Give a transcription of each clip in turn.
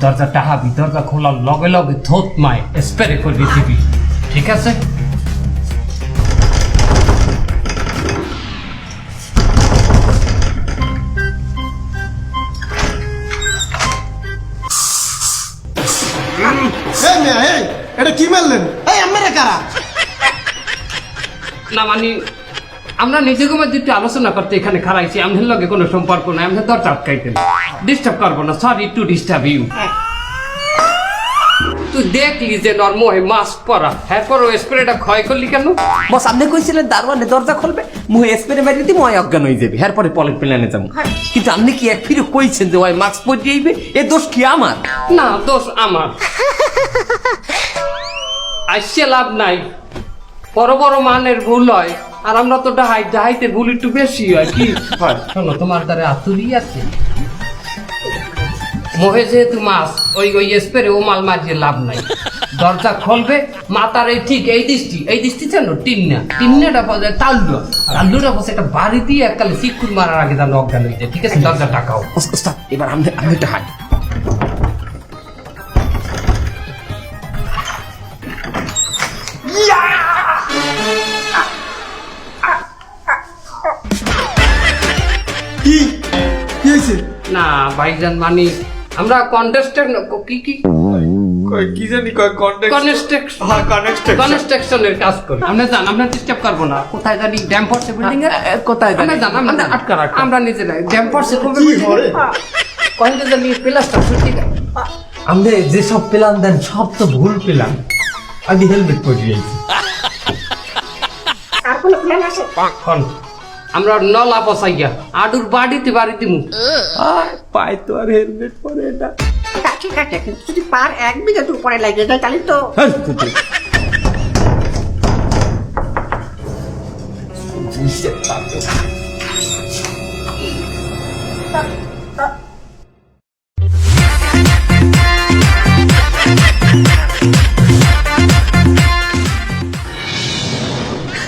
দরজা টাহাবি, দরজা খোলার লগে লগে থোত মায় স্প্রে করবি দিবি, ঠিক আছে? এটা কি মারলেন? এই আমরা কারা? না মানে আমরা নিজেকে মধ্যে একটু আলোচনা করতে এখানে খারাইছি, আমাদের লগে কোনো সম্পর্ক নাই, আমাদের দরজা আটকাইতেন, ডিস্টার্ব করবো না, সরি টু ডিস্টার্ব ইউ। তুই দেখলি যে নর্ময় মাস্ক পরা, এরপর ও স্প্রেটা ক্ষয় করলি কেন? বস আপনি কইছিলেন দারওয়ানে দরজা খুলবে, মুহে স্প্রে মারি দি মই অজ্ঞান হয়ে যাবে, এরপরে পলের প্ল্যানে যাবো। কিন্তু আপনি কি এক ফিরে কইছেন যে ওই মাস্ক পরে আইবে, এ দোষ কি আমার? না, দোষ আমার। আইসে লাভ নাই, বড় বড় মানের ভুল হয়, আর আমরা তো ডাহাইতে ভুল একটু বেশি হয়। কি হয় শোনো, তোমার দ্বারা আতুরি আছে মোহে, যেহেতু মাছ ওই স্প্রে ও মাল মারিয়ে লাভ নাই। দরজা খুলবে, মাথার এই ঠিক এই দৃষ্টি জানো, টিন্নাটা তাল্লুটা বসে একটা বাড়ি দিয়ে এককালে চিকুর মারার আগে যেন অজ্ঞান হইতে, ঠিক আছে? দরজা টাকাও ওস্তাদ এবার আমি একটা হাই। কি কি হয়েছে? না ভাইজান, মানে আমরা কন্টেস্টেন্ট কি কি জানি কনস্ট্রাকশনের কাজ করি। আমরা জান, আমরা ডিস্টার্ব করবো না। কোথায় জানি ড্যাম পড়ছে বিল্ডিং এর, কোথায় আমরা জান, আমরা আটকা রাখা। আমরা নিজেরাই ড্যাম পড়ছে কোন কি করে? কয়েকটা জানি প্লাস্টার ছুটি আপনি যেসব প্ল্যান দেন সব তো ভুল প্ল্যান। আমি হেলমেট পরে আইছি। আর কোনো প্ল্যান আছে? এখন আমরা নলা বসাইয়া আডুর বাড়িতে মুখ পাই তো আর হেলমেট পরে এটা। ঠিক আছে, কিন্তু যদি পার 1 বিঘা উপরে লাগে যায় তাহলে তো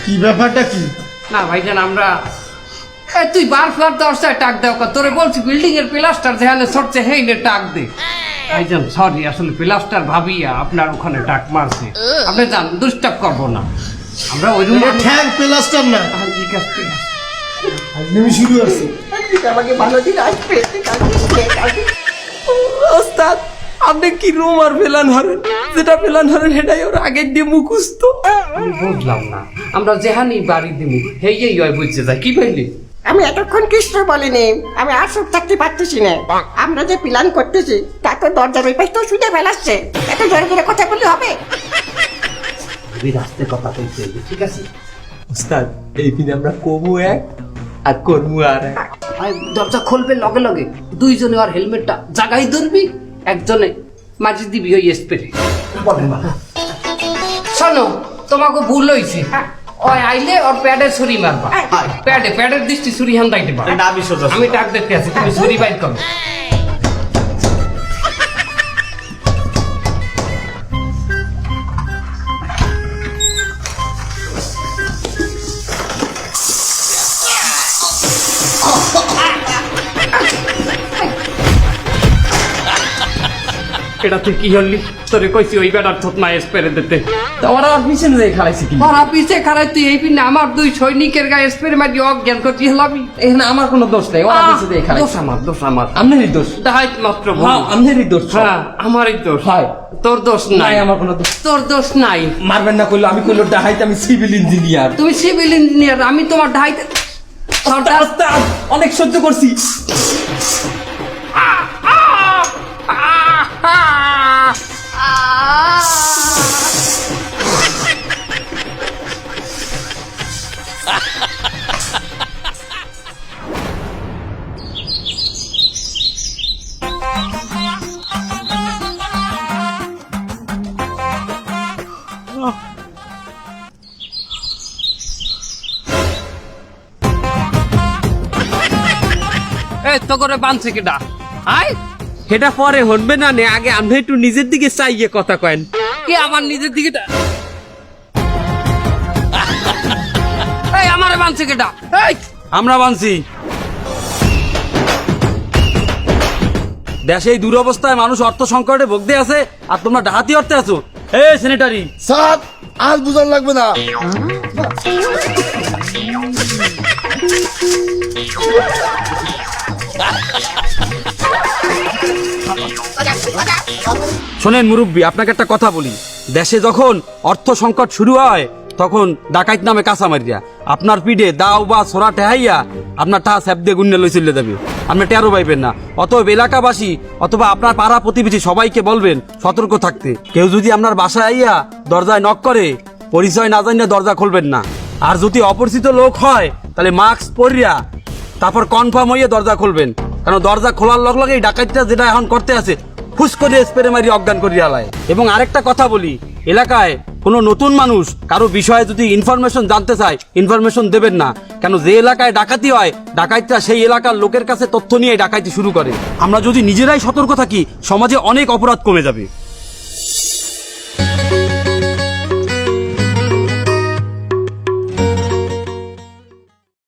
কি ব্যাপারটা কি? না ভাইজান, আমরা তুই বার ফ্লার দরজায় টাক দেও, তোরে বলছি বিল্ডিং এর প্লাস্টার যেখানে সরছে হেইনে টাক দে। ভাইজান সরি, আসলে প্লাস্টার ভাবিয়া আপনার ওখানে টাক মারছে। আপনি জান, ডিস্টার্ব করবো না, আমরা ওই রুমে ঠ্যাং প্লাস্টার না, ঠিক আছে। আজকে শুরু আছে। আমাকে ভালো দিন আসবে। ওস্তাদ আপনি কি রুম আর প্ল্যান হারেন, যেটা প্ল্যান হারেন সেটাই ওর আগের দিয়ে মুখস্থ। আমি বুঝলাম না, আমরা যেহানি বাড়ি দিমু হেই হয় বুঝছে যায়, কি পাইলি? আমি এতক্ষণ কিছু বলিনি, আমি আর সব থাকতে পারতেছি না। আমরা যে প্ল্যান করতেছি তা তো দরজার ওই পাশ তো শুনে ফেলাচ্ছে, এত জোরে জোরে কথা বললে হবে? রাস্তায় কথা কইতে হইবে, ঠিক আছে? ওস্তাদ এই দিন আমরা কমু এক আর করমু আর এক। আর দরজা খুলবে লগে লগে দুইজনে আর হেলমেটটা জাগাই ধরবি, একজনে মাঝে দিবি ওই স্প্রে। শোনো, তোমাকে ভুল হইছে, ওই আইলে ওর প্যাডে ছুরি মারবা, প্যাডের দৃষ্টি ছুরি হান্দাইতে পারো। আমি টাক দেখতে আছি, তুমি ছুরি বাইর করো। এটা তুই কি হলি? তোরে কইছি ওই বেটার থত না স্প্রে দিতে, ওরা আর পিছনে যাই খালাইছে কি? ওরা পিছে খারাই, তুই এই পিনে আমার 2 সৈনিকের গায়ে স্প্রে মারি অজ্ঞান করছি হলাবি। এখানে আমার কোনো দোষ নাই, ওরা পিছে যাই খালাইছে। দোষ আমার আপনারই দোষ। দাহাইত মাত্র ভুল। হ্যাঁ আপনারই দোষ। হ্যাঁ আমারই দোষ। হয় তোর দোষ নাই, নাই আমার কোনো দোষ। তোর দোষ নাই। মারবেন না কইলো, আমি কইলো ডাহাইতে, আমি সিভিল ইঞ্জিনিয়ার। তুমি সিভিল ইঞ্জিনিয়ার, আমি তোমার ঢাইতে ওস্তাদ অনেক সহ্য করছি। এই তো করে বানছে কিডা? আয় সেটা পরে হনবে না, আগে আপনি একটু নিজের দিকে চাইয়ে কথা কয়েন। কি আমার নিজের দিকে এই আমারে বানছে কিডা? এই আমরা বানছি। দেশে এই দুরবস্থায় মানুষ অর্থ সংকটে ভুগতে আছে আর তোমরা ডাহাতি অর্থে আছো। এ সেনেটারি, স্যার আজ বুঝান লাগবে না। শোনেন মুরব্বী, আপনাকে একটা কথা বলি, দেশে যখন অর্থ সংকট শুরু হয় তখন ডাকাইত নামে কাঁচা মারিয়া আপনার পিঠে দাও বা ছোড়া টেহাইয়া আপনার টাকা স্যাপ দিয়ে গুন্ডে লই চলে যাবে, আপনি টেরো পাইবেন না। অতএব এলাকাবাসী অথবা আপনার পাড়া প্রতিবেশী সবাইকে বলবেন সতর্ক থাকতে। কেউ যদি আপনার বাসায় আইয়া দরজায় নক করে, পরিচয় না জানিয়ে দরজা খুলবেন না। আর যদি অপরিচিত লোক হয় তাহলে মাস্ক পরিয়া তারপর কনফার্ম হইয়া দরজা খুলবেন, কারণ দরজা খোলার লগ লগে এই ডাকাইতটা যেটা এখন করতে আছে ফুস করে স্প্রে মারি অজ্ঞান করিয়া লায়। এবং আরেকটা কথা বলি, এলাকায় কোনো নতুন মানুষ কারো বিষয়ে যদি ইনফরমেশন জানতে চায় ইনফরমেশন দেবেন না, কেন যে এলাকায় ডাকাতি হয় ডাকাইতরা সেই এলাকার লোকের কাছে তথ্য নিয়ে ডাকাইতি শুরু করে। আমরা যদি নিজেরাই সতর্ক থাকি সমাজে অনেক অপরাধ কমে যাবে।